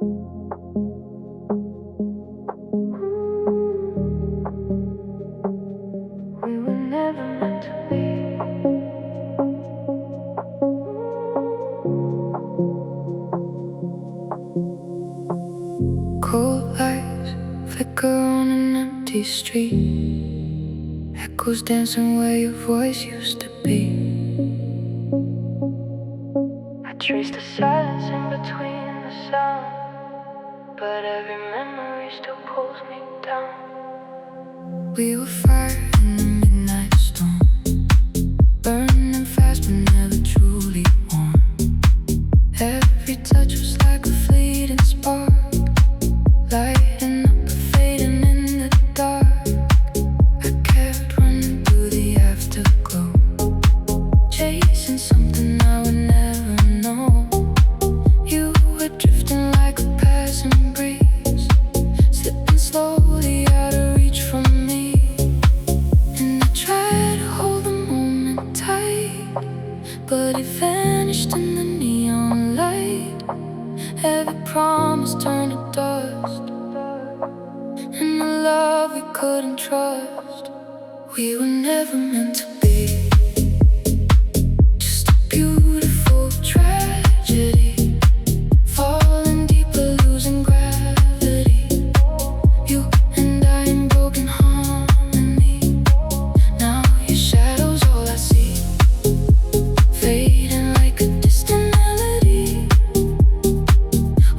We were never meant to be. Cold lights flicker on an empty street. Echoes dancing where your voice used to be. I trace the silence in between the sound, but every memory still pulls me down. We were fire in the midnight storm, burning fast but never truly warm. Every touch was like a fleeting spark, lighting up but fading in the dark. I kept running through the afterglow, chasing something I would never know. You were drifting like a passing breeze, slipping slowly out of reach from me. And I tried to hold the moment tight, but it vanished in the neon light. Every promise turned to dust, and the love we couldn't trust. We were never meant to be. Just a beautiful tragedy, falling deeper, losing gravity. You and I in broken harmony. Now your shadow's all I see, fading like a distant melody.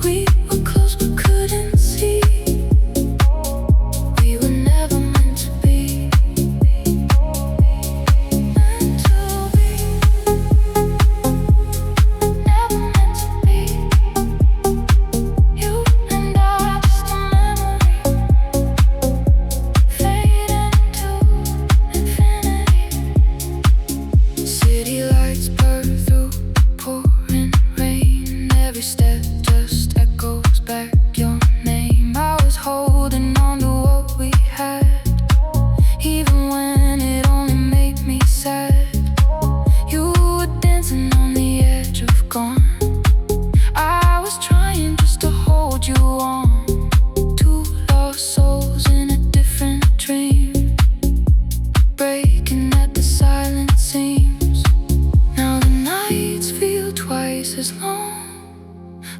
We were close but couldn't see. We were never meant to be. Meant to be. Never meant to be. You and I, just a memory, fade into infinity. City lights blur through pouring rain. Every step just echoes back your name. I was holding on to what we had, even when it only made me sad. You were dancing on the edge of gone. I was trying just to hold you on. Two lost souls in a different dream, breaking at the silent seams. Now the nights feel twice as long,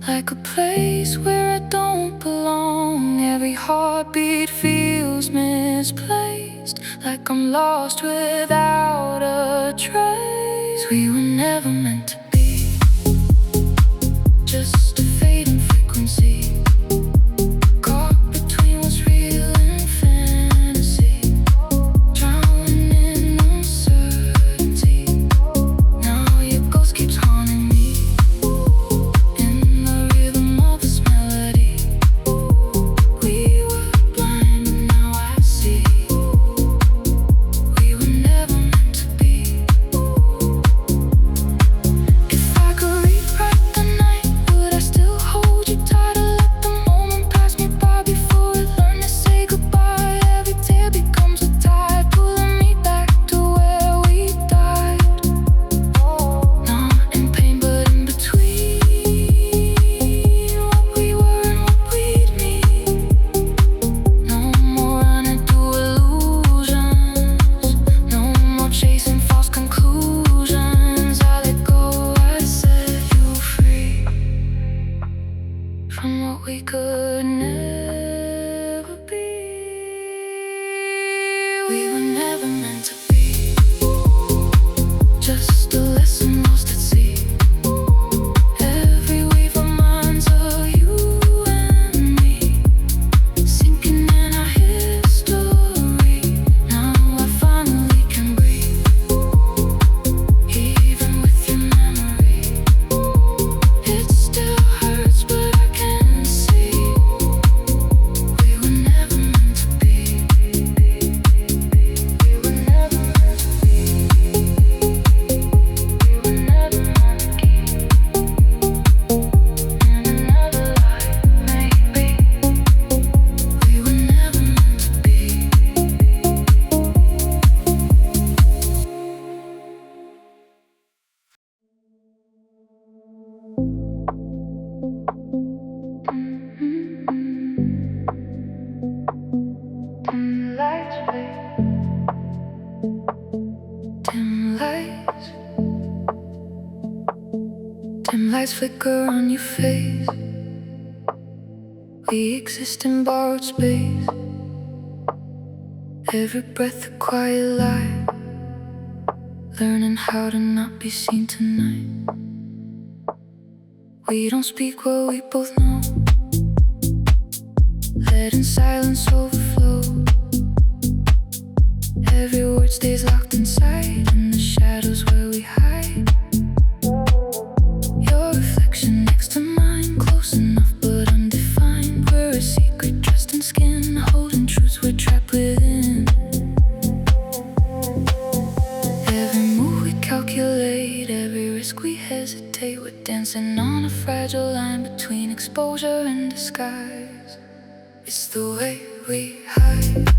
like a place where I don't belong. Every heartbeat feels misplaced, like I'm lost without a trace. We were never meant to be. Just a fading frequency, caught between what's real and fantasy, drowning in uncertainty. Now your ghost keeps haunting me, in the rhythm of this melody. We were blind but now I see. We were never meant to be. If I could rewrite the night, would I still hold you tight, or let the moment pass me by before we learn to say goodbye? Every tear becomes a tide, pulling me back to where we died. Not in pain but in between what we were and what we'd mean. No more running through illusions, no more chasing false conclusions. I let go, I set you free from what we could never be. We were never meant to be. Just a lesson lost at sea. Every wave reminds of you and me, sinking in our history. Now I finally can breathe, even with your memory. It still hurts but I can see. Dim lights flicker on your face. We exist in borrowed space. Every breath a quiet lie, learning how to not be seen tonight. We don't speak what we both know, letting silence overflow. Every word stays locked inside, in the shadows where we hide. Your reflection next to mine, close enough but undefined. We're a secret dressed in skin, holding truths we're trapped within. Every move we calculate, every risk we hesitate. We're dancing on a fragile line between exposure and disguise. It's the way we hide.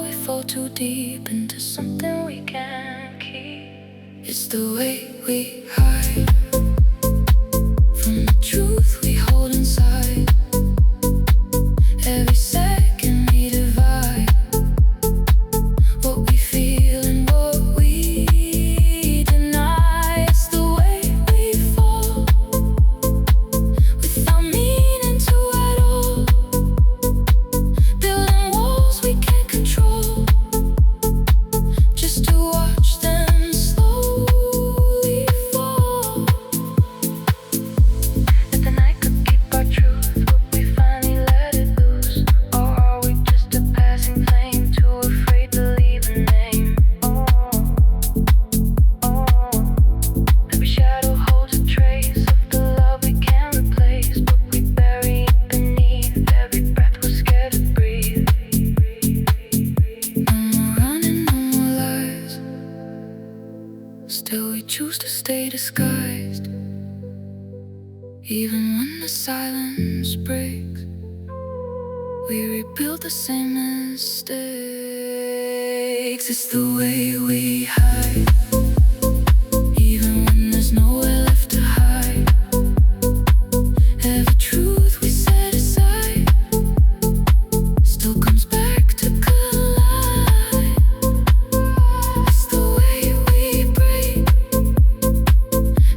We fall too deep into something we can't keep. It's the way we hide from the truth we hold inside. Every second we divide what we feel and what we deny. It's the way we fall without meaning to at all, building walls we can't control, just to watch them slowly fall. If the night could keep our truth, would we finally let it loose? Or are we just a passing flame, too afraid to leave a name? Every shadow holds a trace of the love we can't replace, but we bury it beneath every breath we're scared to breathe. No more running, no more lies. Still we choose to stay disguised. Even when the silence breaks, we rebuild the same mistakes. It's the way we hide, even when there's nowhere left to hide. Every truth we set aside still comes back to collide. It's the way we break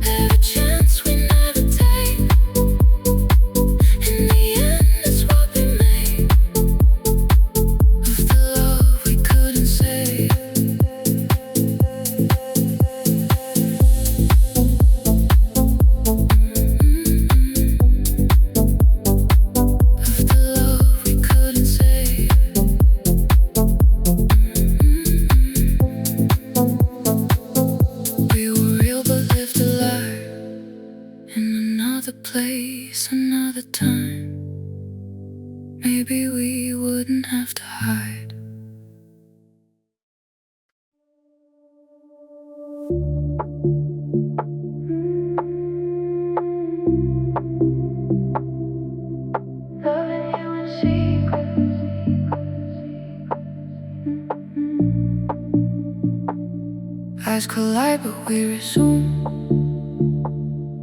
every chance we never take. In the end, it's what we made of the love we couldn't save. Of the love we couldn't save. We were real but lived a lie, in another place, another time. Maybe we wouldn't have to hide. Loving you in secret. Eyes collide, but we resume,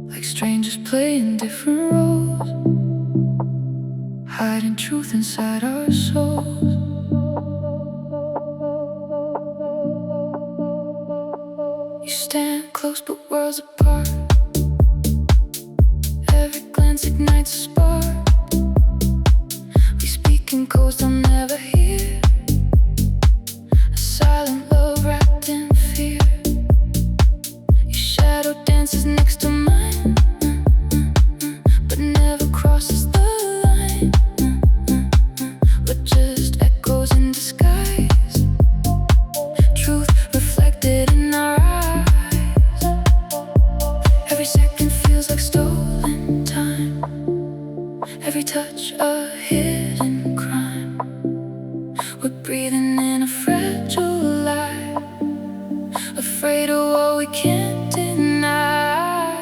like strangers playing different roles, hiding truth inside our souls. You stand close but worlds apart. Every glance ignites a spark. We speak in codes they'll never hear. A silent love wrapped in fear. Your shadow dances next to mine, but never crosses the line. We're just echoes in disguise, truth reflected in our eyes. Every second feels like stolen time, every touch a hidden crime. We're breathing in a fragile lie, afraid of what we can't deny.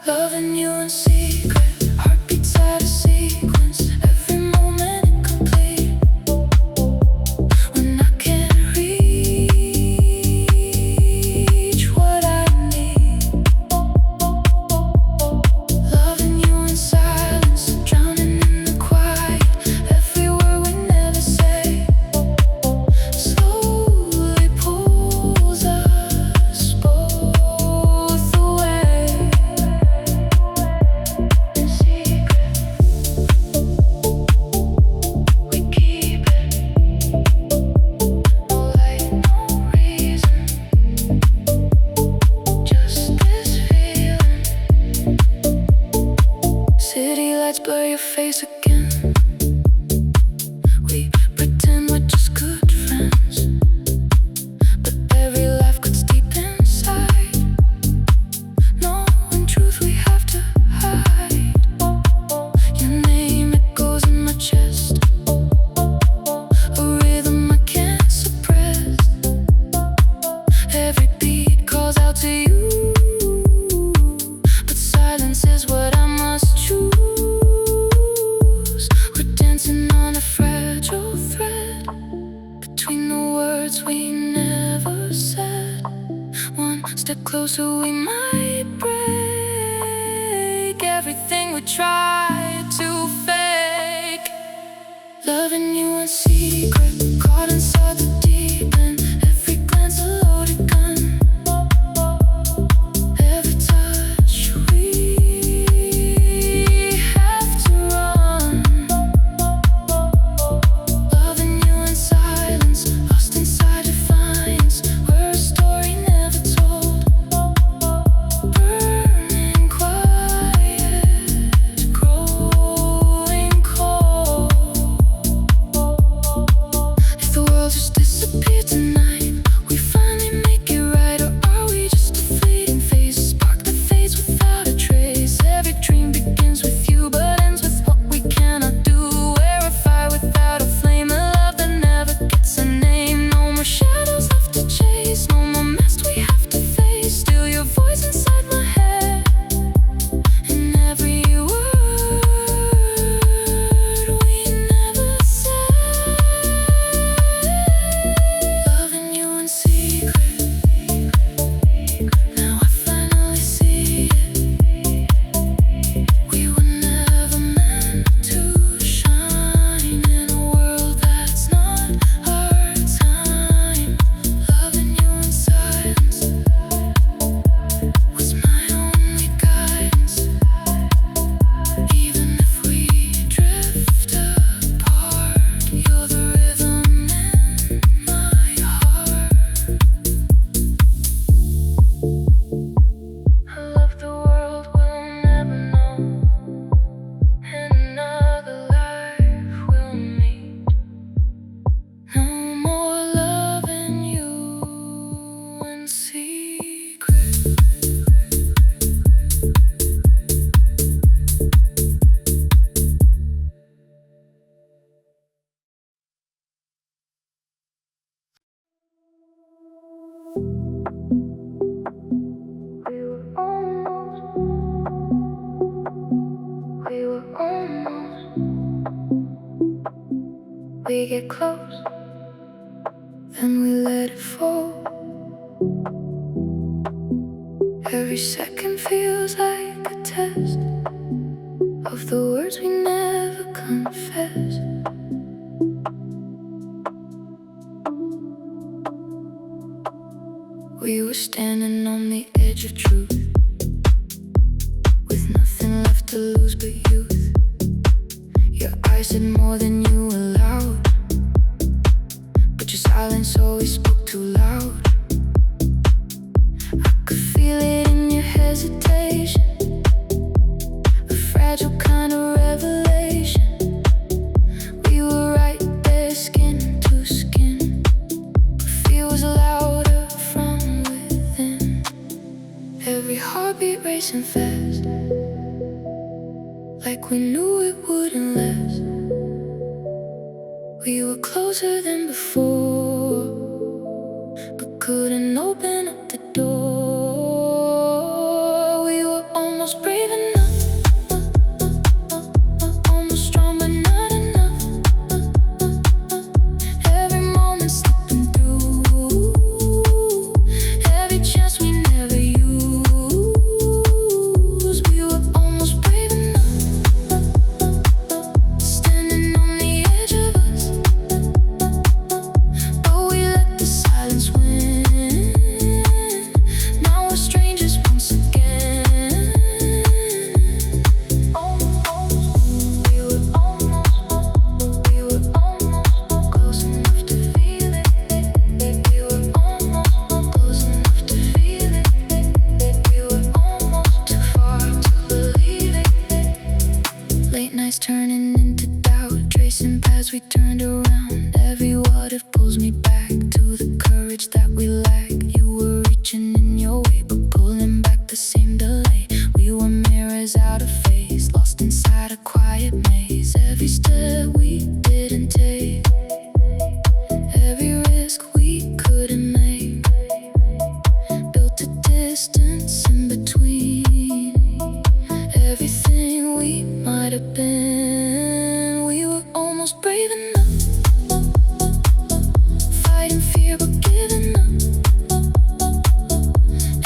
Loving you in secret, heartbeats out of sequence, every moment incomplete. When I can't reach what I need. Loving you in silence, drowning in the quiet, every word we never say slowly pulls us both away. In secret, we keep it. No light, no reason, just this feeling. City lights blur your face again. We pretend we're just good friends, but every laugh cuts deep inside. Knowing truth we have to hide. Your name echoes in my chest, a rhythm I can't suppress. Every beat calls out to you, but silence is what I must choose. We're dancing on a fragile thread between the words we never said. One step closer, we might break everything we try to fake. Loving you in secret, caught inside the deep end. Every glance a loaded gun, every touch we have to run. Loving you in silence, lost inside defiance. We're a story never told, burning quiet, growing cold. If the world just disappeared tonight, we finally make it right, or are we just a fleeting phase, a spark that fades without a trace? Every dream begins with you, but ends with what we cannot do. We're a fire without a flame, a love that never gets a name. No more shadows left to chase, no more masks we have to face. Still your voice inside my head, and every word we never said. Loving you in secret, now I finally see it. We were never meant to shine in a world that's not our time. Loving you in silence was my only guidance. Even if we drift apart, you're the rhythm in my heart. I love the world we'll never know. In another life we'll meet. No more loving you in secret. We were almost. We get close, then we let it fall. Every second feels like a test of the words we never confess. We were standing on the edge of truth, with nothing left to lose but Your eyes said more than you allowed, but your silence always spoke too loud. I could feel it in your hesitation, a fragile kind of revelation. We were right there, skin to skin, but fear was louder from within. Every heartbeat racing fast, like we knew it wouldn't last. We were closer than before, but couldn't open up the door. We were almost brave enough, almost strong but not enough. Every moment slipping through, every chance we never used. We were almost brave enough, standing on the edge of us, but we let the silence win. Now we're strangers once again. We were almost close enough to feel it. We were almost close enough to feel it. We were almost too far to believe it. Late nights turning into doubt, tracing paths we turned around. Every water pulls me back to the courage that we lack. You were reaching in your way, but pulling back the same delay. We were mirrors out of phase, lost inside a quiet maze. Every step we didn't take, every risk we couldn't make, built a distance in between everything we might have been. We were almost brave enough, fighting fear but giving up.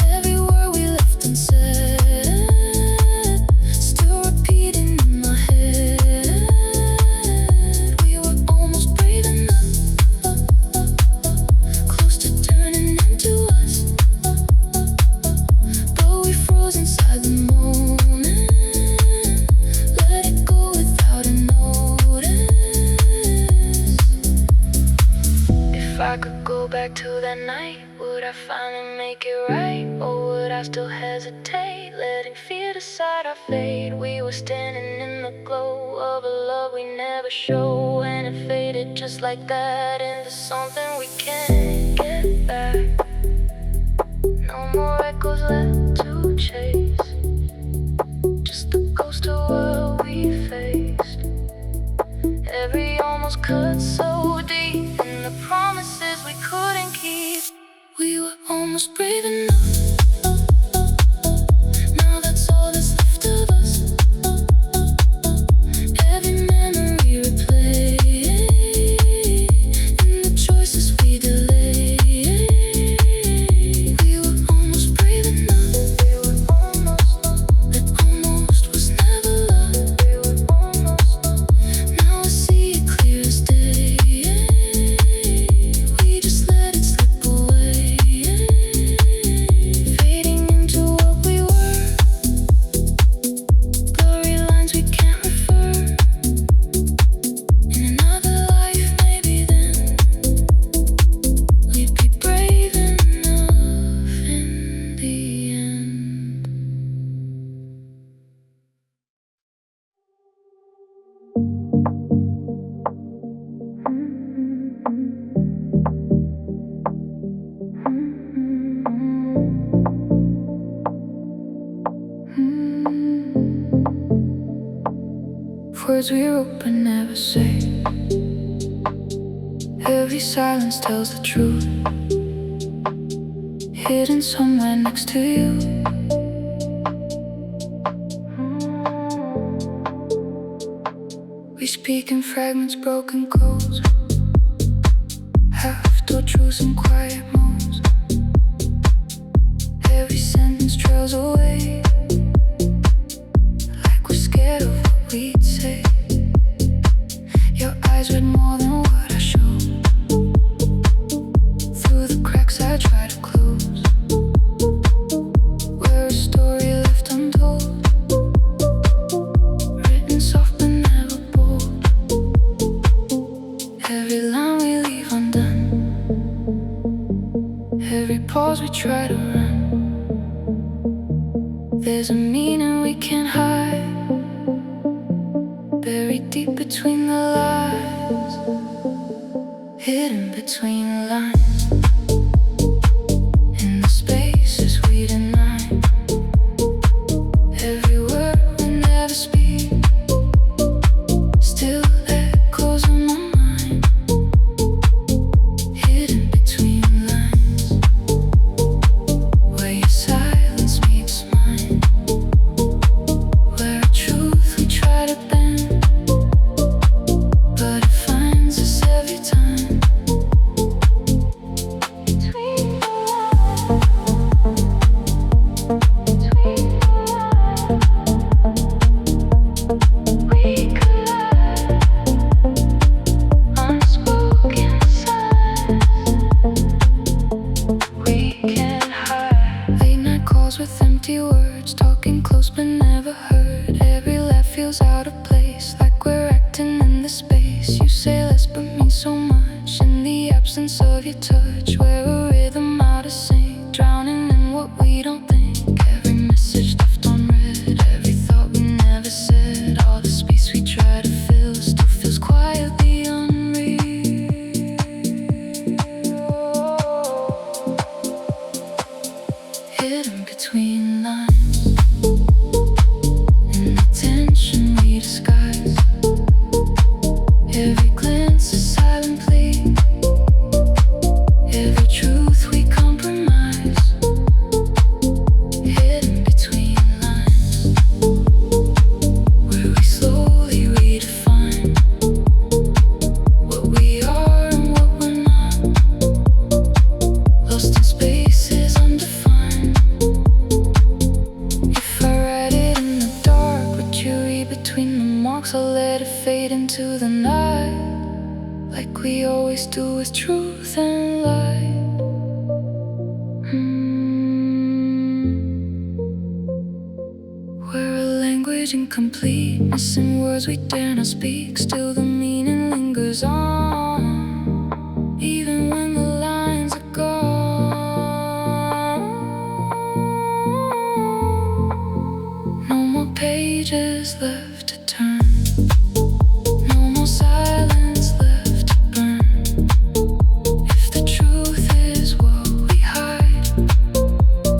Every word we left unsaid, still repeating in my head. We were almost brave enough, close to turning into us, but we froze inside the moment, let it go without a notice. If I could go back to that night, would I finally make it right? Or would I still hesitate, letting fear decide our fate? We were standing in the glow of a love we never show, and it faded just like that into something we can't get back. No more echoes left to chase, just the ghost of what we faced. Every almost cut so deep, and the promises we couldn't keep. We were almost brave enough, now that's all that's left of us. Every memory replayed, and the choices we delayed. We were almost brave enough, but almost was never love. Now I see it clear as day. We just let it slip away, fading into what we were, blurry lines we can't refer. In another life, maybe then we'd be brave enough in the end. Words we wrote but never say, every silence tells the truth, hidden somewhere next to you. We speak in fragments, broken codes, half-told truths and quiet moans. Every sentence trails away, like we're scared of what we'd say. Your eyes read more than what I showed, through the cracks I try to close. We're a story left untold, written soft but never bold. buried deep between the lines, hidden between the lines, in the spaces we deny. Every word we never speak still echoes in my mind, hidden between lines, where your silence meets mine, where a truth we try to bend, but it finds us every time. Between the lines, between the lines, we collide, unspoken signs we can't hide. Late night calls with empty words, talking close but never heard. Every laugh feels out of place, like we're acting in the space. You say less but mean so much in the absence of your touch. We're a rhythm out of sync, drowning in what we don't think. Every message left unread, every thought we never said. All the space we try to fill still feels quietly unreal. Hidden between lines, in the tension we disguise. Every glance a silent plea, every truth we compromise. Hidden between lines, where we slowly redefine what we are and what we're not. Lost in spaces undefined. If I write it in the dark, would you read between the marks? I'll let it fade into the night, like we always do with truth and light. We're a language incomplete, missing words we dare not speak. Still the meaning lingers on, even when the lines are gone. No more pages left to turn, no more silence left to burn. If the truth is what we hide,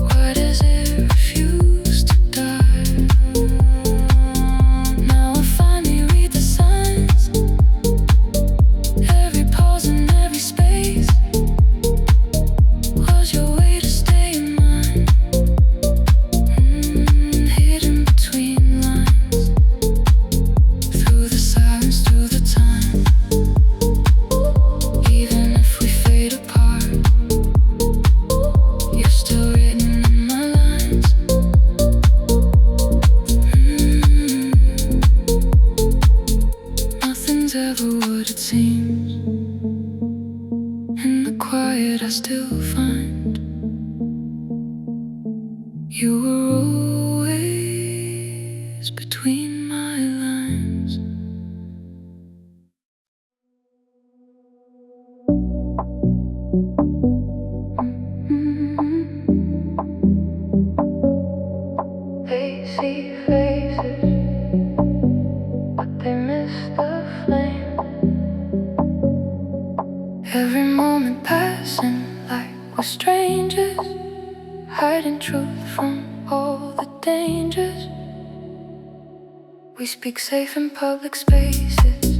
why does it refuse to die? Now I finally read the signs, every pause and every space was your way to stay in mine. Hidden between lines, through the silence, through the time. Even if we fade apart, you're still written in my lines. Nothing's ever what it seems. In the quiet I still find you were always between my lines. They see faces, but they miss the flame. Every moment passing like we're strangers, hiding truth from all the dangers. We speak safe in public spaces,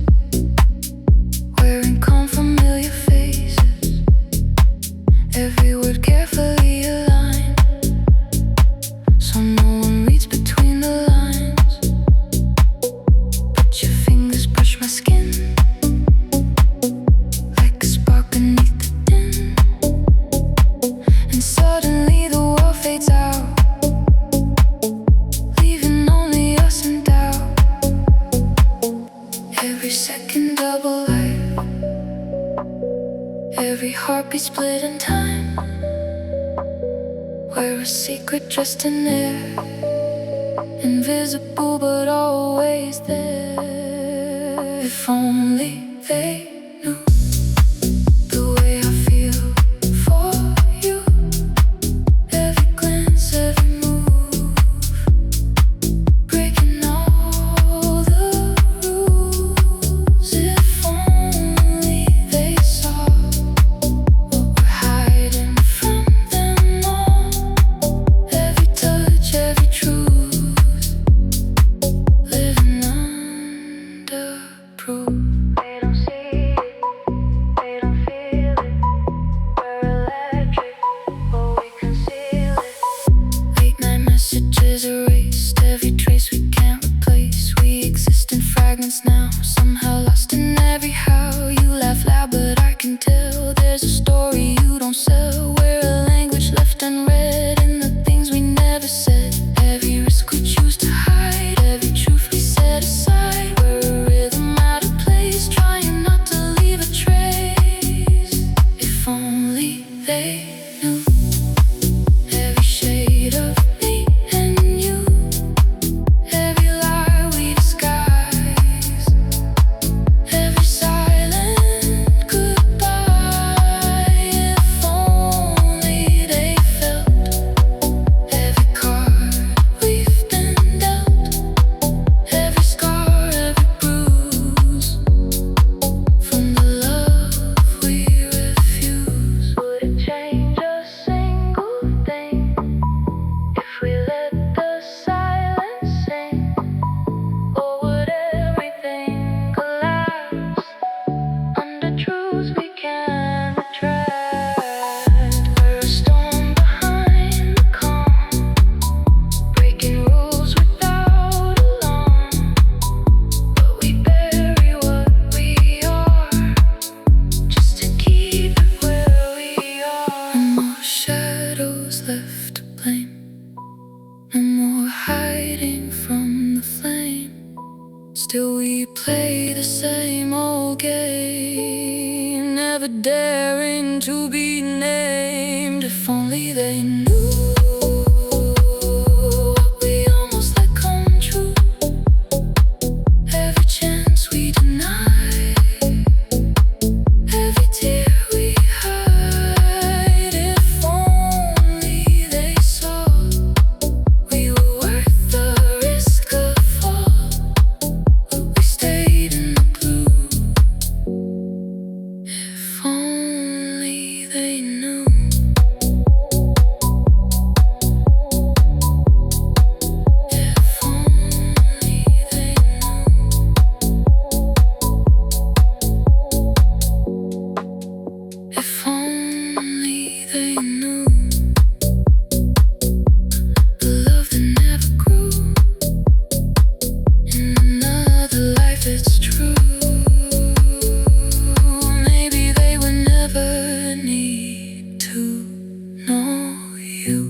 wearing calm familiar faces. Every word carefully aligned, so no one reads between the lines. But your fingers brush my skin, like a spark beneath the din. And suddenly the world fades out, leaving only us in doubt. Every second double life, every heartbeat split in time. We're a secret dressed in air, invisible but always there. If only they knew the way I feel for you. Every glance, every move, breaking all the rules. prove. They don't see it, they don't feel it. We're electric, but we conceal it. Late night messages erased, every trace we can't replace. We exist in fragments now, somehow lost in every how. You laugh loud, but I can tell there's a story you don't sell. We're a language left unread in the things we never said. Every risk we choose to hide, every truth we set aside. We're a rhythm out of place, trying not to leave a trace. If only they knew every shade of me and you, every lie we disguise, every silent goodbye. If only they felt every card we've been dealt, every scar, every bruise from the love we refuse. Would it change a single thing if we let the silence sing? Or would everything collapse under truths we can't retract? We're a storm behind the calm, breaking rules without alarm. But we bury what we are, just to keep it where we are. No more shadows left to blame, no more hiding from the flame. Still we play the same old game, never daring to be named. If only they knew what we almost let come true, every chance we deny, every tear we hide. If only they saw we were worth the risk of fall, but we stayed in the blue. If only they knew. If only they knew. If only they knew the love that never grew. In another life it's true. Maybe they would never need to know you.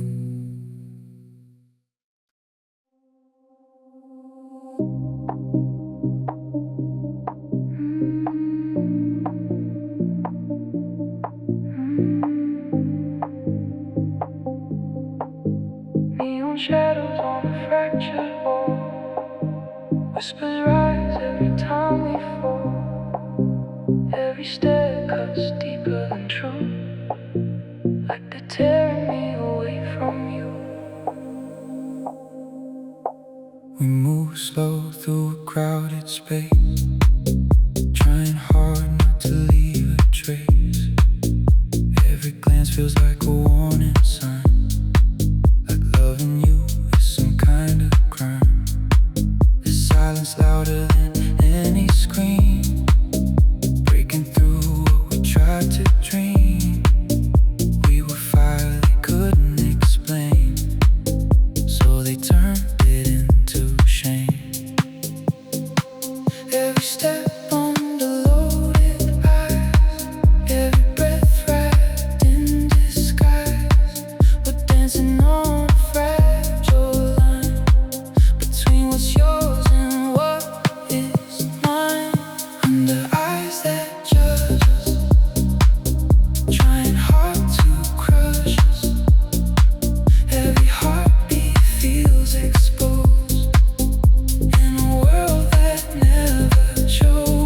Neon shadows on a fractured wall, whispers rise every time we fall. Every stare cuts deeper than true, like they're tearing me away from you. We move slow through a crowded space, trying hard not to leave a trace. Every glance feels like a warning sign, like loving you is some kind of crime. The silence louder than any scream, breaking through what we tried to dream. We were fire they couldn't explain, so they turned it into shame. Every step under loaded eyes, every breath wrapped in disguise. We're dancing on a fragile line between what's yours and what is mine. Under eyes that judge us, trying hard to crush us. Every heartbeat feels exposed in a world that never chose.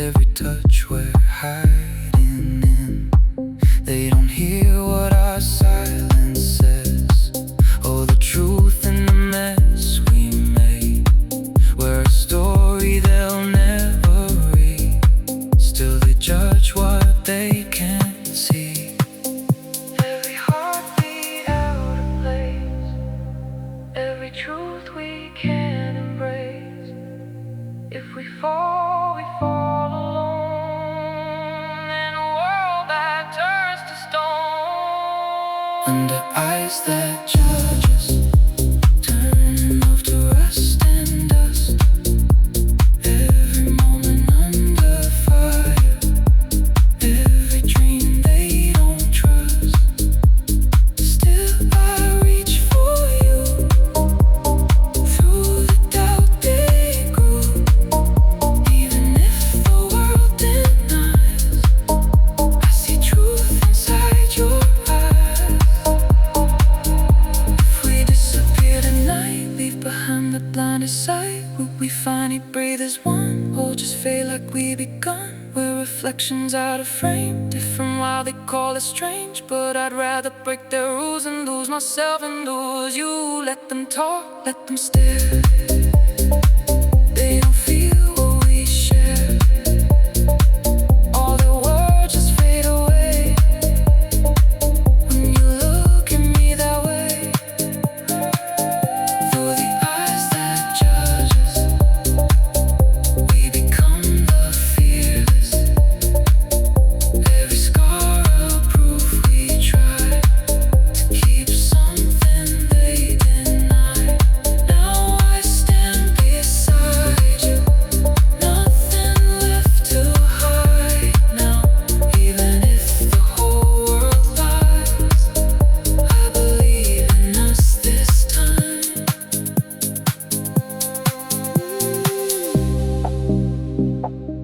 every touch we're hiding in. They don't hear what our silence says. Oh, the truth in the mess we made. We're a story they'll never read. Still they judge what they can't see. Every heartbeat out of place, every truth we can't embrace. If we fall, we fall alone in a world that turns to stone. Under eyes that judge us, turning off to rust and dust. Every moment under fire, every dream they don't trust. Still I reach for you, through the doubt they grew. Even if the world denies, I see truth inside your eyes. If we disappear tonight, leave behind the blinded sight, would we finally breathe as one, or just fade like we begun? We're reflections out of frame, different while they call us strange. But I'd rather break their rules and lose myself and lose you. Let them talk, let them stare. They don't feel what we share. All their words just fade away when you look at me that way. Through the eyes that judge us, we become the fearless. Every scar a proof we try to keep something they deny. Now I stand beside you, nothing left to hide now. Even if the whole world lies, I believe in us this time.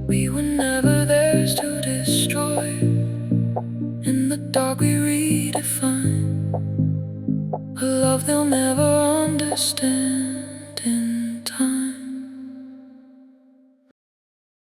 We were never theirs to destroy. In the dark we redefine a love they'll never understand.